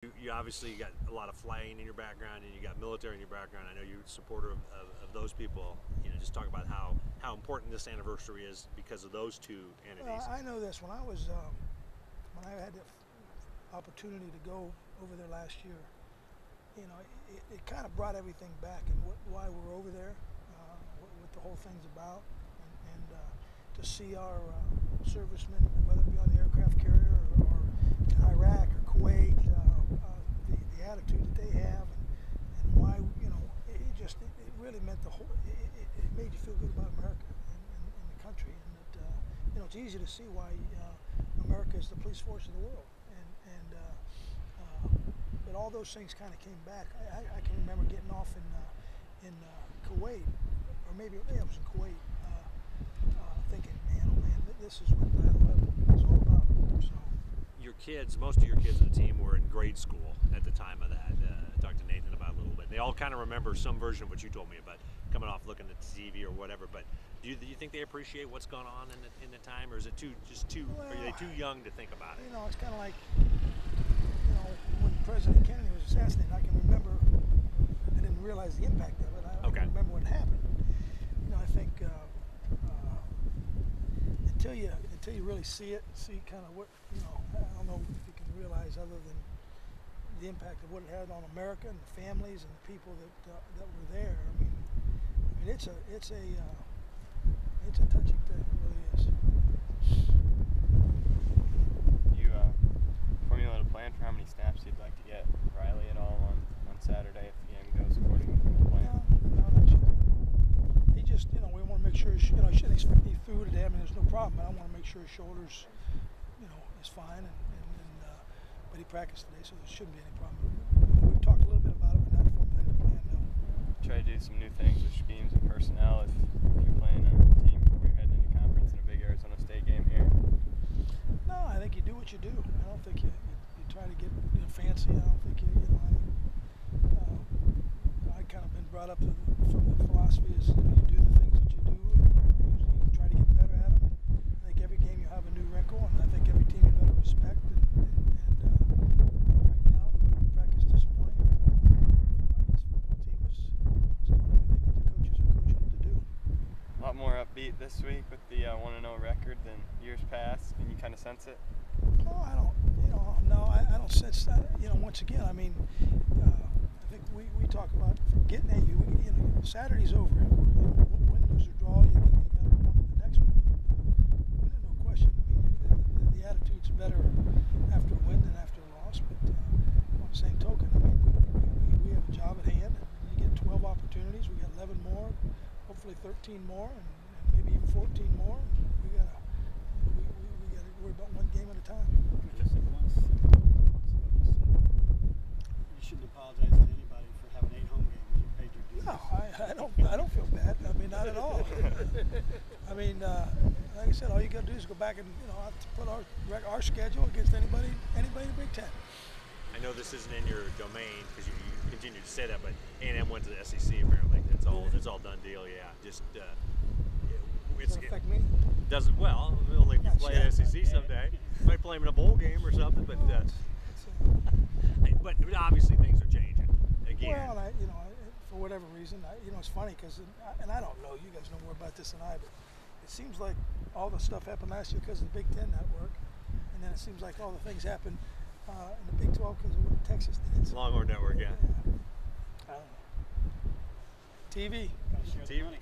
You obviously got a lot of flying in your background, and you got military in your background. I know you're a supporter of those people. Just talk about how important this anniversary is because of those two entities. I know this. When I had the opportunity to go over there last year, it kind of brought everything back and why we're over there, what the whole thing's about, and to see our servicemen, whether it be on the aircraft carrier or in Iraq or Kuwait, the attitude that they have, and why it really meant the whole. It made you feel good about America and the country, and that it's easy to see why America is the police force of the world, but all those things kind of came back. I can remember getting off in Kuwait, or maybe it was in Kuwait, thinking, man, oh man, this is what 9/11 is all about. So. Your kids, most of your kids on the team were in grade school at the time of that. I talked to Nathan about it a little bit. They all kind of remember some version of what you told me about coming off looking at the TV or whatever. But do you think they appreciate what's going on in the time, or is it too? Well, are they too young to think about it? It's kind of like when President Kennedy was assassinated. I can remember. I didn't realize the impact of it. I can remember what happened. I think until you really see it, see kind of what I don't know if you can realize other than the impact of what it had on America and the families and the people that were there. I mean, it's a touchy thing. It really is. You formulate a plan for how many snaps you'd like to get Riley at all on Saturday if the game goes according to plan? No, not yet. He just, we want to make sure he threw today. I mean, there's no problem, but I want to make sure his shoulders, is fine, but he practiced today, so there shouldn't be any problem. We've talked a little bit about it, but not formulated a plan, no. Try to do some new things with schemes and personnel if you're playing a team before you're heading into conference in a big Arizona State game here. No, I think you do what you do. I don't think you try to get fancy. I don't think I kind of been brought up from the philosophy is you do the things that you do, and you try to get better at them. I think every game you have a new wrinkle, and I think every team you better respect. Right now, the way we practiced this morning, I feel like this football team is doing everything that the coaches are coaching them to do. A lot more upbeat this week with the 1-0 record than years past. Can you kind of sense it? No, I don't. I don't sense that. Once again, I mean, I think we talk about getting at you. Saturday's over. Win, lose, or draw, you got to go on to the next one. There's no question. I mean, the attitude's better after a win than after a loss. But on the same token, I mean, we have a job at hand. And you get 12 opportunities. We got 11 more, hopefully 13 more, and maybe even 14 more. We got to worry about one game at a time. You shouldn't apologize to anybody for having 8 home games. You paid your dues. No, I don't feel bad. I mean, not at all. I mean, like I said, all you got to do is go back and put our schedule against anybody in the Big Ten. I know this isn't in your domain because you continue to say that, but A&M went to the SEC apparently. It's all done deal. Yeah, just. Does it affect me? Doesn't only if you play the SEC someday. You might play them in a bowl game or something, but but obviously things are changing again. Well, for whatever reason, it's funny because and I don't know. You guys know more about this than I, but it seems like all the stuff happened last year because of the Big Ten network, and then it seems like all the things happened in the Big 12 because of what Texas did. So, Longhorn Network, yeah. I don't know. TV. TV.